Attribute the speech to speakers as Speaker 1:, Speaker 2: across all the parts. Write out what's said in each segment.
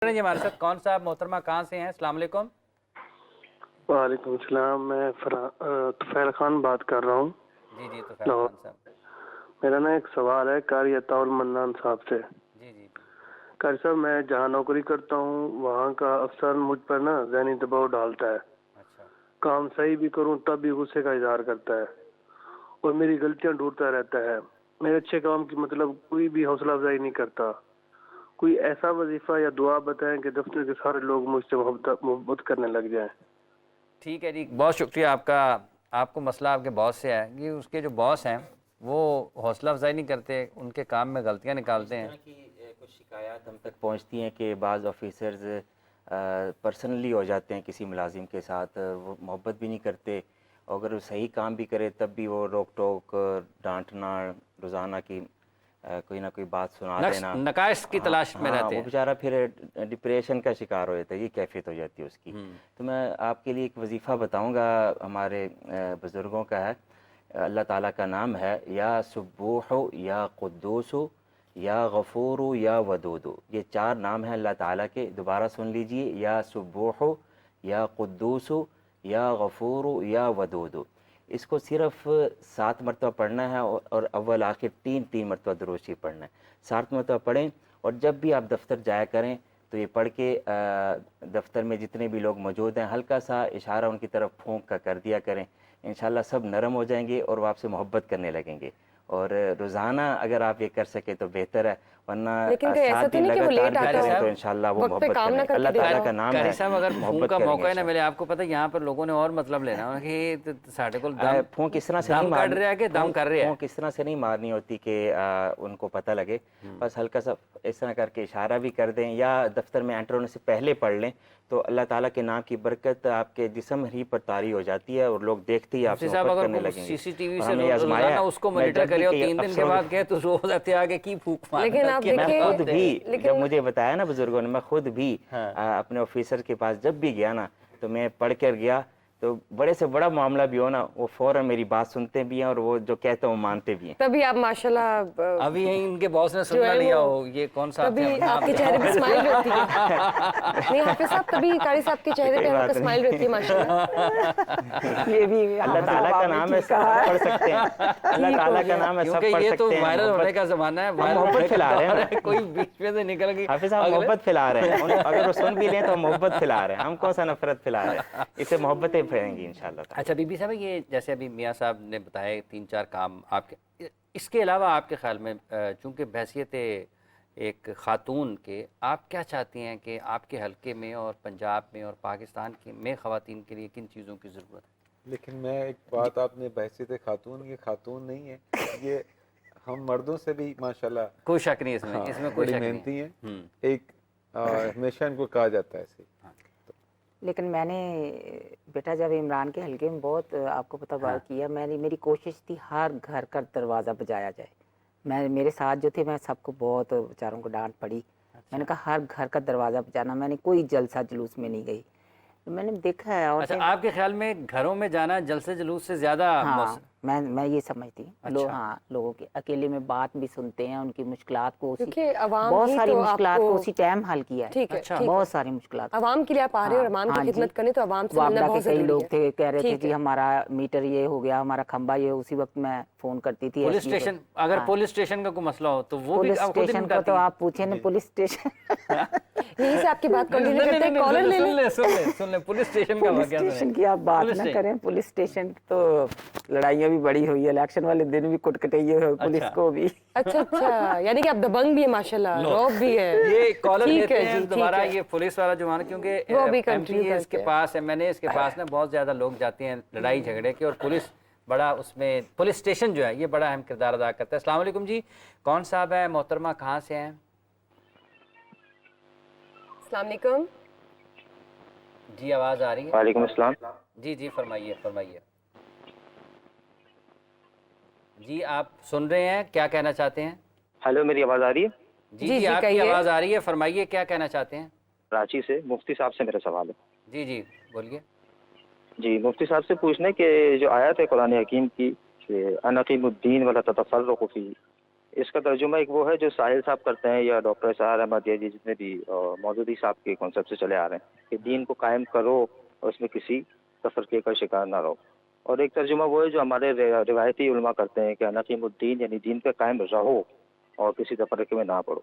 Speaker 1: जी हमारे साथ कौन साहब मोहतरमा कहाँ से हैं? अस्सलाम वालेकुम।
Speaker 2: वालेकुम सलाम। मैं तुफैल खान बात कर रहा हूँ।
Speaker 1: जी जी तो खान साहब।
Speaker 2: मेरा ना एक सवाल है कारी अताउल मन्नान साहब से।
Speaker 1: जी जी जी।
Speaker 2: कारी साहब, मैं जहाँ नौकरी करता हूँ वहाँ का अफसर मुझ पर ना ज़हनी दबाव डालता है।
Speaker 1: अच्छा।
Speaker 2: काम सही भी करूँ तब भी गुस्से का इजहार करता है और मेरी गलतियाँ ढूंढता रहता है। मेरे अच्छे काम की मतलब कोई भी हौसला अफजाई नहीं करता। कोई ऐसा वजीफा या दुआ बताएं कि दफ्तर के सारे लोग मुझसे मोहब्बत करने लग जाएं।
Speaker 1: ठीक है जी, बहुत शुक्रिया आपका। आपको मसला आपके बॉस से है कि उसके जो बॉस हैं वो हौसला अफजाई नहीं करते, उनके काम में गलतियां निकालते हैं।
Speaker 3: कुछ शिकायत हम तक पहुंचती हैं कि बाज़ ऑफिसर्स पर्सनली हो जाते हैं किसी मुलाजिम के साथ, वो मोहब्बत भी नहीं करते, और अगर वो सही काम भी करे तब भी वो रोक टोक, डांटना, रोज़ाना की कोई ना कोई बात सुना देना,
Speaker 1: नकाइश की तलाश में रहते
Speaker 3: वो
Speaker 1: हैं।
Speaker 3: बेचारा फिर डिप्रेशन का शिकार हो जाता है, ये कैफियत हो जाती है उसकी। तो मैं आपके लिए एक वजीफ़ा बताऊंगा, हमारे बुज़ुर्गों का है। अल्लाह ताला का नाम है या सुब्बूह या कुद्दूस या गफ़ूर या वदूद। ये चार नाम हैं अल्लाह ताला के। दोबारा सुन लीजिए, या सुब्बूह या कुद्दूस या गफ़ूर या वदूद। इसको सिर्फ 7 मरतबा पढ़ना है और अव्वल आखिर 3 मरतबा दुरूद शरीफ पढ़ना है। 7 मरतबा पढ़ें और जब भी आप दफ्तर जाया करें तो ये पढ़ के दफ्तर में जितने भी लोग मौजूद हैं हल्का सा इशारा उनकी तरफ फूंक का कर दिया करें। इंशाल्लाह सब नरम हो जाएंगे और वो आपसे मोहब्बत करने लगेंगे। और रोज़ाना अगर आप ये कर सकें तो बेहतर है, वरना 7 दिन लगातार भी करें तो इंशाल्लाह वो मोहब्बत करेंगे। अल्लाह ताला का नाम है,
Speaker 1: साहब अगर फूंक का मौका ही ना मिले, आपको पता है यहाँ पर लोगों ने और मतलब लेना है कि साढ़े को
Speaker 3: फूंक इस तरह से नहीं मारनी है कि दम कर रहे हैं, फूंक इस तरह से नहीं मारनी होती कि उनको पता लगे। बस हल्का सा इस तरह करके इशारा भी कर दें या दफ्तर में एंटर होने से पहले पढ़ लें तो अल्लाह ताला के नाम की बरकत आपके जिस्म ही पर तारी हो जाती है और लोग देखते ही आपसे मोहब्बत करने लगेंगे।
Speaker 1: सीसीटीवी से रोजाना उसको मॉनिटर करे और 3 दिन के बाद कहे तो रोज आते आगे की फूंक मार।
Speaker 3: लेकिन आप मैं खुद भी जब मुझे बताया ना बुजुर्गों ने, मैं खुद भी अपने ऑफिसर के पास जब भी गया ना तो मैं पढ़ कर गया, तो बड़े से बड़ा मामला भी हो ना वो फौरन मेरी बात सुनते भी हैं और वो जो कहते हैं वो मानते भी हैं।
Speaker 4: तभी आप माशाल्लाह
Speaker 1: अभी यही इनके बॉस ने सुन लिया हो ये कौन सा
Speaker 4: तभी आपके चेहरे पे स्माइल रहती है। नहीं हाफिज साहब, तभी कारी साहब के चेहरे पे आपका स्माइल रहती है माशाल्लाह।
Speaker 3: ये भी अल्लाह ताला का नाम है, सब पढ़ सकते हैं। अल्लाह ताला का नाम है, सब पढ़ सकते हैं।
Speaker 1: ये तो वायरल होने का जमाना है,
Speaker 3: मोहब्बत फैला रहे हैं।
Speaker 1: कोई बीच में से निकल गई।
Speaker 3: हाफिज साहब मोहब्बत फैला रहे हैं, अगर वो सुन भी लें तो मोहब्बत फैला रहे हैं। हम कौन सा नफरत फैला रहे हैं, इससे मोहब्बतें फैलेंगी इंशाल्लाह।
Speaker 1: अच्छा बीबी साहब, ये जैसे अभी मियाँ साहब ने बताया 3-4 काम आपके, इसके अलावा आपके ख्याल में चूँकि बहैसियत एक ख़ातून के आप क्या चाहती हैं कि आपके हलके में और पंजाब में और पाकिस्तान की में ख़वातीन के लिए किन चीज़ों की ज़रूरत है?
Speaker 5: लेकिन मैं एक बात, आपने बहैसियत खातून, ये खातून नहीं है, ये हम मर्दों से भी माशाल्लाह
Speaker 1: कोई शक नहीं इसमें। इसमें कोई शक
Speaker 5: मेहनती हैं। एक हमेशा इनको कहा जाता है ऐसे।
Speaker 6: लेकिन मैंने बेटा जब इमरान के हल्के में बहुत आपको पता बात किया, मेरी कोशिश थी हर घर का दरवाज़ा बजाया जाए। मेरे साथ जो थे मैं सबको बहुत बेचारों को डांट पड़ी। मैंने कहा हर घर का दरवाज़ा बजाना, मैंने कोई जलसा जुलूस में नहीं गई। तो मैंने देखा है। और
Speaker 1: अच्छा, आपके ख्याल में घरों में जाना जलसे जुलूस से ज़्यादा?
Speaker 6: हाँ, मैं ये समझती हूँ। अच्छा। लोगों के अकेले में बात भी सुनते हैं, उनकी मुश्किलात को बहुत सारी मुश्किलात को उसी टाइम हल किया है।
Speaker 4: ठीक है,
Speaker 6: अच्छा। बहुत सारी मुश्किलात
Speaker 4: अवाम के लिए आप आ रहे हैं और अवाम की खिदमत करने, तो अवाम से मिलना बहुत
Speaker 6: कई लोग थे कह रहे थे कि हमारा मीटर ये हो गया, हमारा खंबा ये, उसी वक्त मैं फोन करती थी
Speaker 1: पुलिस स्टेशन। अगर पुलिस स्टेशन का कोई मसला हो तो वो
Speaker 6: पुलिस स्टेशन का तो आप पूछे ना, पुलिस स्टेशन
Speaker 4: यही से आपकी बात कंटिन्यू करते हैं। कॉलर
Speaker 1: सुन ले पुलिस स्टेशन का।
Speaker 6: पुलिस स्टेशन की आप बात ना करें, पुलिस स्टेशन तो लड़ाइयाँ भी बड़ी हुई है, इलेक्शन वाले दिन भी कुटकटाइए हुए पुलिस को भी।
Speaker 4: अच्छा, यानी कि आप दबंग भी है माशाल्लाह, रौब भी है।
Speaker 1: ये कॉलर लेते हैं दोबारा, ये पुलिस वाला जो माना, क्योंकि एमपी इसके पास है, मैंने इसके पास ना बहुत ज्यादा लोग जाते हैं लड़ाई झगड़े के, और पुलिस बड़ा उसमें, पुलिस स्टेशन जो है ये बड़ा अहम किरदार अदा करता है। अस्सलाम वालेकुम जी, कौन साहब है मोहतरमा, कहाँ से हैं?
Speaker 4: अस्सलाम वालेकुम
Speaker 1: जी, आवाज़ आ रही है?
Speaker 7: वालेकुम अस्सलाम।
Speaker 1: जी जी फरमाइए फरमाइए जी, आप सुन रहे हैं, क्या कहना चाहते हैं?
Speaker 7: हेलो, मेरी आवाज़ आ रही है?
Speaker 1: जी जी आपकी आवाज़ आ रही है, फरमाइए क्या कहना चाहते हैं?
Speaker 7: कराची से मुफ्ती साहब से मेरा सवाल है।
Speaker 1: जी जी बोलिए।
Speaker 7: जी, मुफ्ती साहब से पूछना है कि जो आयत है कुरान हकीम की कि अनक़ीमुद्दीन वला ततफ़र्रक़ू फ़ीह, اس کا ترجمہ ایک وہ ہے جو ساحل صاحب کرتے ہیں یا ڈاکٹر اسرار احمد یا جتنے بھی مودودی صاحب کے کانسیپٹ سے چلے آ رہے ہیں کہ دین کو قائم کرو اور اس میں کسی تفرقے کا شکار نہ رہو. اور ایک ترجمہ وہ ہے جو ہمارے روایتی علماء کرتے ہیں کہ انقیم الدین یعنی دین پہ قائم رہو اور کسی تفرقے میں نہ پڑو.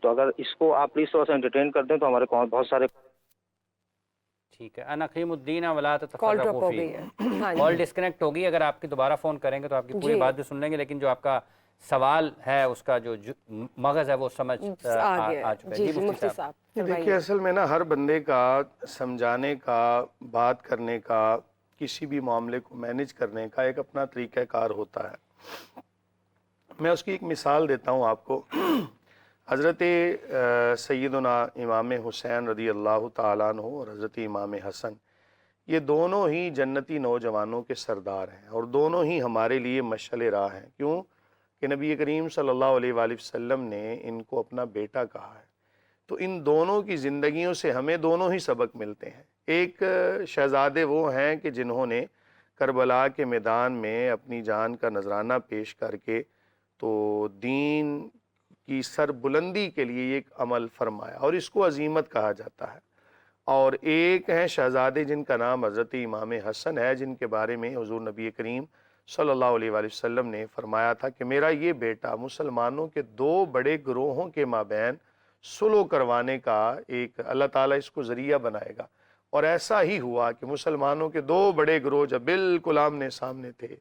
Speaker 7: تو اگر اس کو آپ پلیز تھوڑا سا انٹرٹین کر دیں تو ہمارے بہت سارے.
Speaker 1: ٹھیک ہے. انقیم الدین ولا
Speaker 4: کال ڈراپ
Speaker 1: تتفرقوا
Speaker 4: ہو
Speaker 1: فیہ.
Speaker 4: گئی ہے. ہاں
Speaker 1: کال
Speaker 4: جی
Speaker 1: ڈسکنیکٹ ہوگی. اگر آپ کی دوبارہ فون کریں گے تو آپ کی پوری
Speaker 4: جی.
Speaker 1: بات بھی سن لیں گے، لیکن جو آپ کا سوال ہے اس کا جو مغز ہے وہ سمجھ
Speaker 4: آ گیا
Speaker 1: آ
Speaker 4: ہے.
Speaker 1: چکا ہے.
Speaker 4: جی
Speaker 1: جی
Speaker 4: جی مفتی صاحب
Speaker 2: دیکھیے
Speaker 4: فرمائیے.
Speaker 2: اصل میں نا ہر بندے کا سمجھانے کا، بات کرنے کا، کسی بھی معاملے کو مینج کرنے کا ایک اپنا طریقہ کار ہوتا ہے. میں اس کی ایک مثال دیتا ہوں آپ کو. حضرت سیدنا امام حسین رضی اللہ تعالیٰ عنہ اور حضرت امام حسن، یہ دونوں ہی جنتی نوجوانوں کے سردار ہیں اور دونوں ہی ہمارے لیے مشعل راہ ہیں. کیوں کہ نبی کریم صلی اللہ علیہ وآلہ وسلم نے ان کو اپنا بیٹا کہا ہے. تو ان دونوں کی زندگیوں سے ہمیں دونوں ہی سبق ملتے ہیں. ایک شہزادے وہ ہیں کہ جنہوں نے کربلا کے میدان میں اپنی جان کا نذرانہ پیش کر کے تو دین کی سر بلندی کے لیے ایک عمل فرمایا اور اس کو عزیمت کہا جاتا ہے. اور ایک ہیں شہزادے جن کا نام حضرت امام حسن ہے، جن کے بارے میں حضور نبی کریم صلی اللہ علیہ وآلہ وسلم نے فرمایا تھا کہ میرا یہ بیٹا مسلمانوں کے دو بڑے گروہوں کے مابین سلو کروانے کا ایک اللہ تعالیٰ اس کو ذریعہ بنائے گا. اور ایسا ہی ہوا کہ مسلمانوں کے دو بڑے گروہ جب بالکل آمنے سامنے تھے،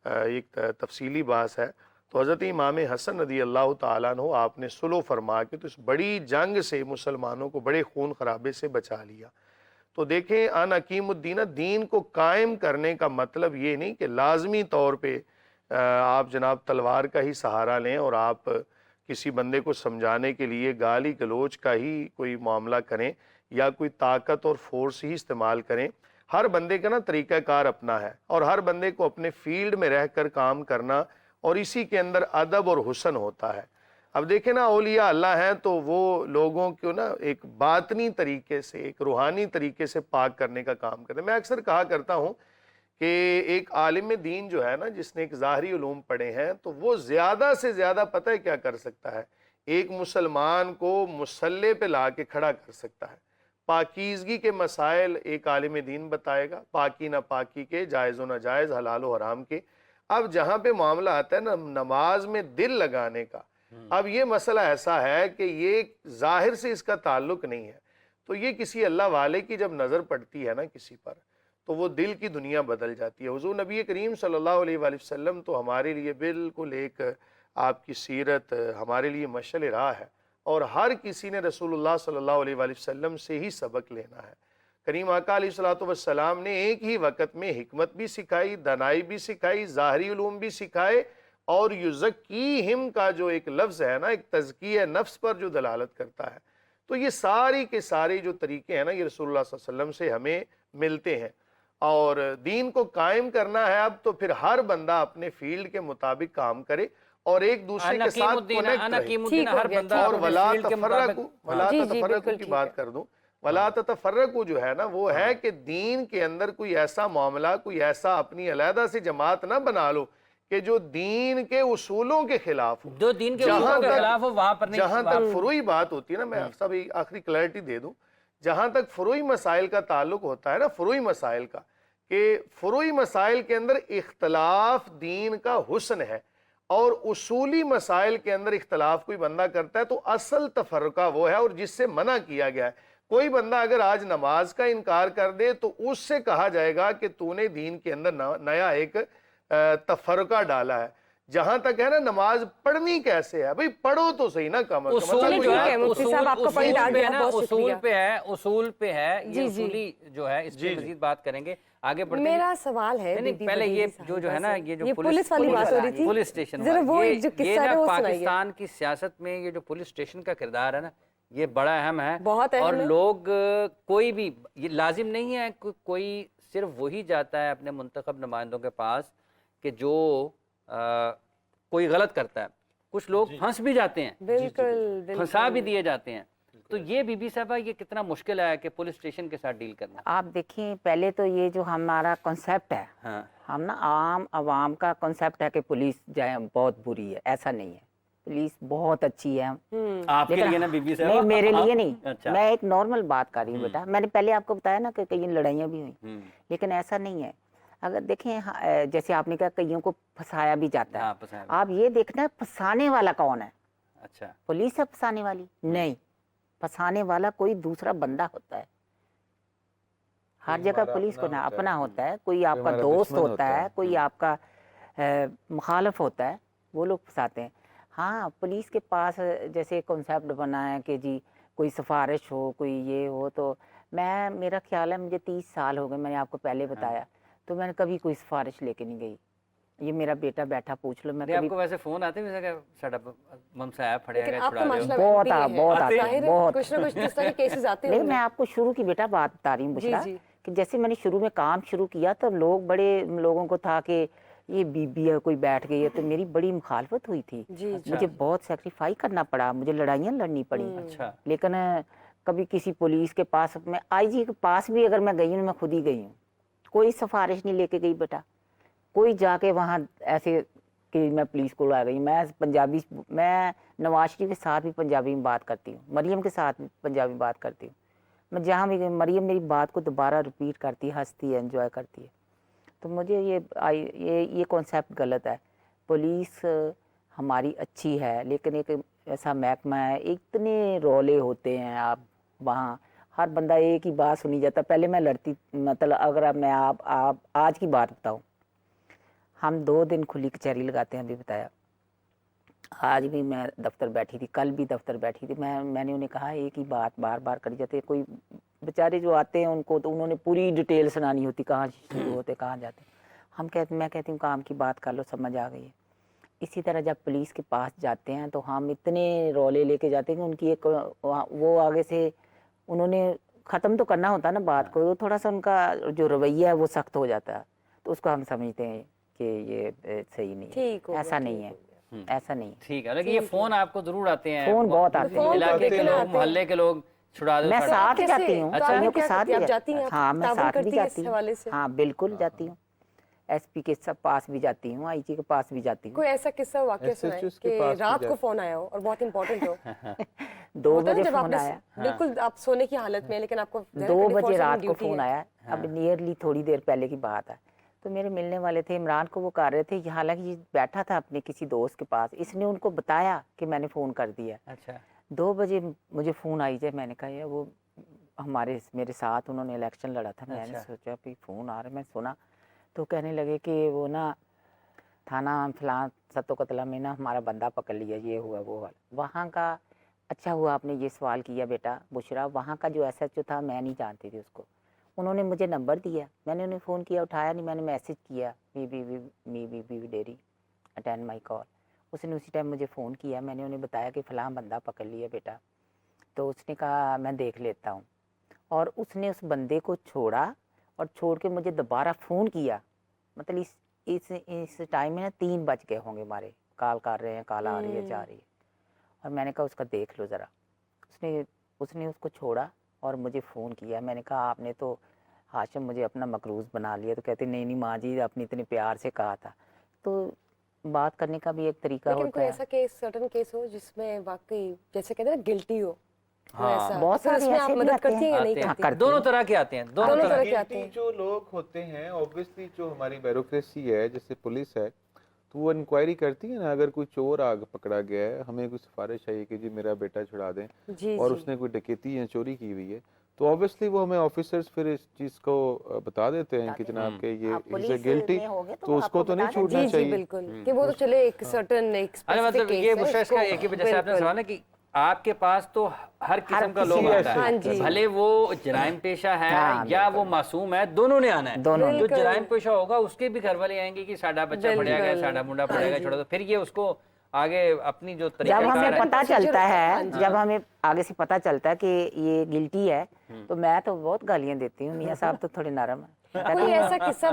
Speaker 2: ایک تفصیلی بات ہے، تو حضرت امام حسن رضی اللہ تعالیٰ عنہ آپ نے سلو فرما کے تو اس بڑی جنگ سے مسلمانوں کو بڑے خون خرابے سے بچا لیا. تو دیکھیں ان حکیم الدین، دین کو قائم کرنے کا مطلب یہ نہیں کہ لازمی طور پہ آپ جناب تلوار کا ہی سہارا لیں اور آپ کسی بندے کو سمجھانے کے لیے گالی گلوچ کا ہی کوئی معاملہ کریں یا کوئی طاقت اور فورس ہی استعمال کریں. ہر بندے کا نا طریقہ کار اپنا ہے اور ہر بندے کو اپنے فیلڈ میں رہ کر کام کرنا اور اسی کے اندر ادب اور حسن ہوتا ہے. اب دیکھیں نا اولیاء اللہ ہیں تو وہ لوگوں کو نا ایک باطنی طریقے سے، ایک روحانی طریقے سے پاک کرنے کا کام کرتے ہیں. میں اکثر کہا کرتا ہوں کہ ایک عالم دین جو ہے نا جس نے ایک ظاہری علوم پڑھے ہیں تو وہ زیادہ سے زیادہ پتہ ہے کیا کر سکتا ہے؟ ایک مسلمان کو مصلی پہ لا کے کھڑا کر سکتا ہے. پاکیزگی کے مسائل ایک عالم دین بتائے گا، پاکی نہ پاکی کے، جائز و ناجائز، حلال و حرام کے. اب جہاں پہ معاملہ آتا ہے نا نماز میں دل لگانے کا، اب یہ مسئلہ ایسا ہے کہ یہ ظاہر سے اس کا تعلق نہیں ہے. تو یہ کسی اللہ والے کی جب نظر پڑتی ہے نا کسی پر تو وہ دل کی دنیا بدل جاتی ہے. حضور نبی کریم صلی اللہ علیہ وآلہ وسلم تو ہمارے لیے بالکل ایک آپ کی سیرت ہمارے لیے مشعل راہ ہے اور ہر کسی نے رسول اللہ صلی اللہ علیہ وآلہ وسلم سے ہی سبق لینا ہے. کریم آقا علیہ الصلوۃ نے ایک ہی وقت میں حکمت بھی سکھائی، دانائی بھی سکھائی، ظاہری علوم بھی سکھائے اور یزکیہم کا جو ایک لفظ ہے نا، ایک تزکیہ نفس پر جو دلالت کرتا ہے. تو یہ ساری کے سارے جو طریقے ہیں نا یہ رسول اللہ صلی اللہ علیہ وسلم سے ہمیں ملتے ہیں. اور دین کو قائم کرنا ہے اب تو پھر ہر بندہ اپنے فیلڈ کے مطابق کام کرے اور ایک دوسرے کے ساتھ کنیکٹ رہے.
Speaker 1: ہر بندہ
Speaker 2: اور ولا
Speaker 1: اپنے فیلڈ کے مطابق
Speaker 2: تفرقوا کی بات کر دوں، ولا تفرقوا جو ہے نا وہ ہے کہ دین کے اندر کوئی ایسا معاملہ، کوئی ایسا اپنی علیحدہ سے جماعت نہ بنا لو کہ جو دین کے اصولوں کے خلاف ہو.
Speaker 1: جو دین کے اصولوں کے خلاف ہو وہاں پر نہیں.
Speaker 2: جہاں تک فروعی بات ہوتی ہے نا، میں سب آخری کلیئرٹی دے دوں، جہاں تک فروعی مسائل کا تعلق ہوتا ہے نا، فروعی مسائل کا، کہ فروعی مسائل کے اندر اختلاف دین کا حسن ہے اور اصولی مسائل کے اندر اختلاف کوئی بندہ کرتا ہے تو اصل تفرقہ وہ ہے اور جس سے منع کیا گیا ہے. کوئی بندہ اگر آج نماز کا انکار کر دے تو اس سے کہا جائے گا کہ تو نے دین کے اندر نیا ایک تفرقہ ڈالا ہے. جہاں تک ہے نا نماز پڑھنی کیسے ہے، بھئی پڑھو تو صحیح نا کم از کم.
Speaker 1: اصول جو ہے
Speaker 4: مفتی صاحب آپ کو پوائنٹ آ گیا، بہت
Speaker 1: اصول
Speaker 4: شکریہ.
Speaker 1: پہ ہے، اصول پہ ہے یہ
Speaker 4: جی.
Speaker 1: اصولی جو ہے اس پہ مزید بات کریں گے آگے بڑھتے ہیں.
Speaker 4: میرا سوال ہے
Speaker 1: نہیں پہلے یہ جو ہے نا یہ جو
Speaker 4: پولیس والی بات ہو رہی تھی،
Speaker 1: پولیس اسٹیشن
Speaker 4: ذرا وہ
Speaker 1: یہ
Speaker 4: جو قصہ ہے وہ سنائیے.
Speaker 1: پاکستان کی سیاست میں یہ جو پولیس اسٹیشن کا کردار ہے نا یہ بڑا اہم ہے.
Speaker 4: بہت اہم
Speaker 1: اور
Speaker 4: ہے.
Speaker 1: لوگ کوئی بھی یہ لازم نہیں ہے کوئی صرف وہی جاتا ہے اپنے منتخب نمائندوں کے پاس کہ جو کوئی غلط کرتا ہے. کچھ لوگ پھنس بھی جاتے ہیں،
Speaker 4: بالکل
Speaker 1: پھنسا بھی دیے جاتے ہیں. تو یہ بی بی صاحبہ یہ کتنا مشکل ہے کہ پولیس اسٹیشن کے ساتھ ڈیل کرنا.
Speaker 6: آپ دیکھیں پہلے تو یہ جو ہمارا کنسیپٹ ہے،
Speaker 1: ہاں
Speaker 6: ہم نا عام عوام کا کنسیپٹ ہے کہ پولیس جائے بہت بری ہے، ایسا نہیں ہے. पुलिस बहुत अच्छी है।
Speaker 1: आपके
Speaker 6: लेकिन
Speaker 1: लिए ना बीबी साहब?
Speaker 6: नहीं, मेरे लिए नहीं।
Speaker 1: अच्छा।
Speaker 6: मैं एक नॉर्मल बात कर रही हूँ बेटा। मैंने पहले आपको बताया ना कि कई लड़ाइयाँ भी हुई, लेकिन ऐसा नहीं है। अगर देखें जैसे आपने कहा कईयों को फंसाया भी जाता है,
Speaker 1: हाँ, फंसाया।
Speaker 6: आप ये देखना है फंसाने वाला कौन है।
Speaker 1: अच्छा।
Speaker 6: पुलिस है फंसाने वाली? नहीं, फंसाने वाला कोई दूसरा बंदा होता है। हर
Speaker 5: कोई
Speaker 6: जगह
Speaker 5: हमारा
Speaker 6: पुलिस को
Speaker 5: अपना
Speaker 6: ना
Speaker 5: होता है,
Speaker 6: अपना होता है, कोई आपका
Speaker 5: हमारा
Speaker 6: दोस्त
Speaker 5: दुश्मन
Speaker 6: होता है, कोई आपका मुखालफ होता है, वो लोग फंसाते हैं। हाँ, पुलिस के पास जैसे कॉन्सेप्ट बना है कि जी कोई सिफारिश हो, कोई ये हो, तो मेरा ख्याल है मुझे 30 साल हो गए, मैंने आपको पहले बताया, तो मैंने कभी कोई सिफारिश लेके नहीं गई। ये मेरा बेटा बैठा, पूछ लो, मैं
Speaker 1: नहीं,
Speaker 6: कभी
Speaker 1: आपको वैसे फोन आते हैं कि साडा ममसा है फड़िया
Speaker 4: लेकिन
Speaker 1: गया,
Speaker 4: आप
Speaker 1: छुड़ा
Speaker 4: तो
Speaker 1: दो?
Speaker 4: माशाल्लाह
Speaker 6: बहुत
Speaker 4: MP
Speaker 6: आ-
Speaker 4: हैं।
Speaker 6: बहुत आते हैं,
Speaker 4: जाहिर है,
Speaker 6: बहुत।
Speaker 4: कुछ ना कुछ इस तरह के केसेस आते
Speaker 6: नहीं,
Speaker 4: होंगे।
Speaker 6: मैं आपको शुरू की बेटा बात बता रही हूँ
Speaker 4: जी,
Speaker 6: बुशरा,
Speaker 4: जी।
Speaker 6: कि जैसे मैंने शुरू में काम शुरू किया तो लोगों को था कि ये बीबी है कोई बैठ गई है, तो मेरी बड़ी मुखालफत हुई थी।
Speaker 4: जी, जी।
Speaker 6: मुझे बहुत सेक्रीफाई करना पड़ा, मुझे लड़ाइयाँ लड़नी पड़ी।
Speaker 1: अच्छा।
Speaker 6: लेकिन कभी किसी पुलिस के पास, मैं IG के पास भी अगर मैं गई हूँ, मैं खुद ही गई हूँ, कोई सिफारिश नहीं लेके गई बेटा। कोई जाके वहाँ ऐसे कि मैं पुलिस को आ गई। मैं नवाज शरीफ के साथ भी पंजाबी में बात करती हूँ, मरियम के साथ भी पंजाबी बात करती हूँ। मैं जहाँ भी गई, मरियम मेरी बात को दोबारा रिपीट करती है, हंसती है, एंजॉय करती है। तो मुझे ये कॉन्सेप्ट गलत है। पुलिस हमारी अच्छी है, लेकिन एक ऐसा महकमा है, इतने रौले होते हैं, आप वहाँ हर बंदा एक ही बात सुनी जाता। पहले मैं लड़ती, मतलब अगर मैं आप आज की बात बताऊँ, हम 2 दिन खुली कचहरी लगाते हैं, अभी बताया। आज भी मैं दफ्तर बैठी थी, कल भी दफ्तर बैठी थी। मैंने उन्हें कहा एक ही बात बार बार करी जाती है। कोई बेचारे जो आते हैं उनको तो उन्होंने पूरी डिटेल सुनानी होती, कहाँ शुरू होते कहाँ जाते। मैं कहती हूँ काम की बात कर लो, समझ आ गई है। इसी तरह जब पुलिस के पास जाते हैं तो हम इतने रौले लेके जाते हैं कि उनकी एक वो आगे से उन्होंने ख़त्म तो करना होता है ना बात को, तो थोड़ा सा उनका जो रवैया है वो सख्त हो जाता है, तो उसको हम समझते हैं कि ये सही नहीं
Speaker 4: ठीक हो
Speaker 6: है।
Speaker 4: गया,
Speaker 6: ऐसा
Speaker 4: ठीक
Speaker 6: नहीं
Speaker 4: हो
Speaker 6: है,
Speaker 4: गया।
Speaker 6: ऐसा नहीं है।
Speaker 1: ठीक है, लेकिन ये फोन आपको जरूर आते हैं?
Speaker 6: फोन बहुत आते
Speaker 4: हैं।
Speaker 1: इलाके के
Speaker 4: फोन
Speaker 1: लोग,
Speaker 4: आते हैं।
Speaker 1: मोहल्ले के लोग, छुड़ा दो
Speaker 6: मैं
Speaker 1: साड़ा।
Speaker 6: साथ ही
Speaker 4: कैसे?
Speaker 6: जाती हूँ,
Speaker 4: तो आप
Speaker 6: कईयों के
Speaker 4: क्या
Speaker 6: साथ
Speaker 4: करती हैं?
Speaker 6: ही
Speaker 4: आप जाती हैं?
Speaker 6: हाँ, मैं
Speaker 4: ताबन
Speaker 6: साथ भी
Speaker 4: करती हैं इस
Speaker 6: जाती हूँ।
Speaker 4: हवाले से?
Speaker 6: हाँ, बिल्कुल जाती हूँ। SP के सब पास भी जाती हूँ, IG के पास भी जाती हूँ।
Speaker 4: कोई ऐसा किस्सा वाकया सुनाए
Speaker 5: SHOs के
Speaker 4: कि
Speaker 5: पास भी
Speaker 4: रात को
Speaker 5: जाते
Speaker 4: फोन आया हो और बहुत इंपॉर्टेंट हो?
Speaker 6: 2
Speaker 4: होता है ना
Speaker 6: बजे
Speaker 4: जब
Speaker 6: फोन
Speaker 4: आपने
Speaker 6: आया।
Speaker 4: बिल्कुल आप सोने की हालत में, लेकिन आपको
Speaker 6: 2 बजे
Speaker 4: 24/7
Speaker 6: रात को
Speaker 4: ड्यूटी
Speaker 6: फोन
Speaker 4: है।
Speaker 6: आया। अब नियरली थोड़ी देर पहले की बात है। तो मेरे मिलने वाले थे, इमरान को वो कर रहे थे, हालांकि ये बैठा था अपने किसी दोस्त के पास, इसने उनको बताया कि मैंने फ़ोन कर दिया।
Speaker 1: अच्छा।
Speaker 6: 2 बजे मुझे फ़ोन आई जाए, मैंने कहा यार वो मेरे साथ उन्होंने इलेक्शन लड़ा था। मैंने
Speaker 1: अच्छा।
Speaker 6: सोचा कि फ़ोन आ रहा है, मैं सुना तो कहने लगे कि वो ना थाना फलां सत्तो कतला में ना हमारा बंदा पकड़ लिया, ये हुआ वो हुआ। वहाँ का अच्छा हुआ आपने ये सवाल किया बेटा बुशरा, वहाँ का जो SHO था मैं नहीं जानती थी उसको। उन्होंने मुझे नंबर दिया, मैंने उन्हें फ़ोन किया, उठाया नहीं, मैंने मैसेज किया मी डेरी अटेंड माई कॉल। उसने उसी टाइम मुझे फ़ोन किया, मैंने उन्हें बताया कि फ़लाँ बंदा पकड़ लिया बेटा। तो उसने कहा मैं देख लेता हूँ, और उसने उस बंदे को छोड़ा और छोड़ के मुझे दोबारा फ़ोन किया। मतलब इस टाइम में ना 3 बज गए होंगे हमारे, कॉल कर रहे हैं, कॉल आ रही है, जा रही है। और मैंने कहा उसका देख लो ज़रा। उसने उसको छोड़ा और मुझे फ़ोन किया। मैंने कहा आपने तो हाशिम मुझे अपना मकरूज़ बना लिया। तो कहते नहीं नहीं माँ जी, आपने इतने प्यार से कहा था। तो बात करने का भी एक तरीका
Speaker 4: लेकिन
Speaker 6: होता
Speaker 4: कोई
Speaker 6: है।
Speaker 4: ऐसा केस, सर्टन केस हो जिसमें वाकई जैसे कहते हैं ना गिल्टी हो,
Speaker 1: हाँ,
Speaker 4: ऐसा
Speaker 6: बहुत
Speaker 4: तो फिर
Speaker 6: सारे
Speaker 4: उसमें
Speaker 6: ऐसे
Speaker 4: आप
Speaker 6: भी
Speaker 4: मदद
Speaker 6: आते
Speaker 4: करती हैं या नहीं
Speaker 1: आते हैं।
Speaker 4: करती?
Speaker 6: करती
Speaker 1: दोनों
Speaker 6: हूँ।
Speaker 1: तरह के आते हैं, दोनों
Speaker 4: दोनों
Speaker 1: तरह
Speaker 4: तरह
Speaker 1: के।
Speaker 4: के आते
Speaker 5: गिल्टी
Speaker 4: हैं।
Speaker 5: जो लोग होते हैं, ऑब्वियसली जो हमारी ब्यूरोक्रेसी है, जैसे पुलिस है, तो वो इंक्वायरी करती है ना। अगर कोई चोर आग पकड़ा गया है, हमें कोई सिफारिश आई कि जी मेरा बेटा छुड़ा दें,
Speaker 4: जी,
Speaker 5: और
Speaker 4: जी।
Speaker 5: उसने कोई डकैती या चोरी की हुई है, तो ऑब्वियसली वो हमें ऑफिसर्स फिर इस चीज़ को बता देते हैं कि जनाब के ये
Speaker 6: आप
Speaker 5: इज
Speaker 6: पुलिस
Speaker 5: गिल्टी,
Speaker 6: में होगे तो
Speaker 5: तो उसको
Speaker 6: आपको
Speaker 5: तो नहीं
Speaker 6: बता देंगे।
Speaker 5: छूटना
Speaker 4: जी, जी,
Speaker 5: चाहिए।
Speaker 4: बिल्कुल, कि वो तो चले एक सर्टन एक
Speaker 1: अरे
Speaker 4: स्पेसिफिक
Speaker 1: मतलब
Speaker 4: केस
Speaker 1: ये
Speaker 4: है
Speaker 1: बुशरा इसका
Speaker 4: उसको,
Speaker 1: एक ही वजह से आपने
Speaker 4: बिल्कुल।
Speaker 1: सवाल है कि आपके पास तो हर किस्म का
Speaker 6: किसी
Speaker 1: लोग
Speaker 6: का
Speaker 1: आता
Speaker 4: हाँ
Speaker 1: है,
Speaker 4: जी।
Speaker 1: भले वो जराइम पेशा है
Speaker 6: हाँ,
Speaker 1: या वो मासूम है, दोनों ने आना है।
Speaker 6: दोनों ने।
Speaker 1: जो
Speaker 4: बिल्कुल।
Speaker 1: जराइम पेशा होगा उसके भी घर वाले आएंगे कि साडा बच्चा पढ़िया गया,
Speaker 4: बिल्कुल।
Speaker 1: साडा मुंडा
Speaker 4: हाँ
Speaker 1: पढ़ेगा,
Speaker 4: जी।
Speaker 1: छोड़ा, तो फिर ये उसको आगे अपनी जो
Speaker 6: जब
Speaker 1: तरीका
Speaker 6: हमें
Speaker 1: है।
Speaker 6: पता
Speaker 4: procedure
Speaker 6: चलता
Speaker 4: होता है, हाँ
Speaker 6: है,
Speaker 4: जी।
Speaker 6: जब हमें आगे से पता चलता है कि ये गिल्टी है, तो मैं तो बहुत गालियां देती हूँ, मियाँ साहब तो थोड़े नरम है।
Speaker 4: कोई ऐसा किस्सा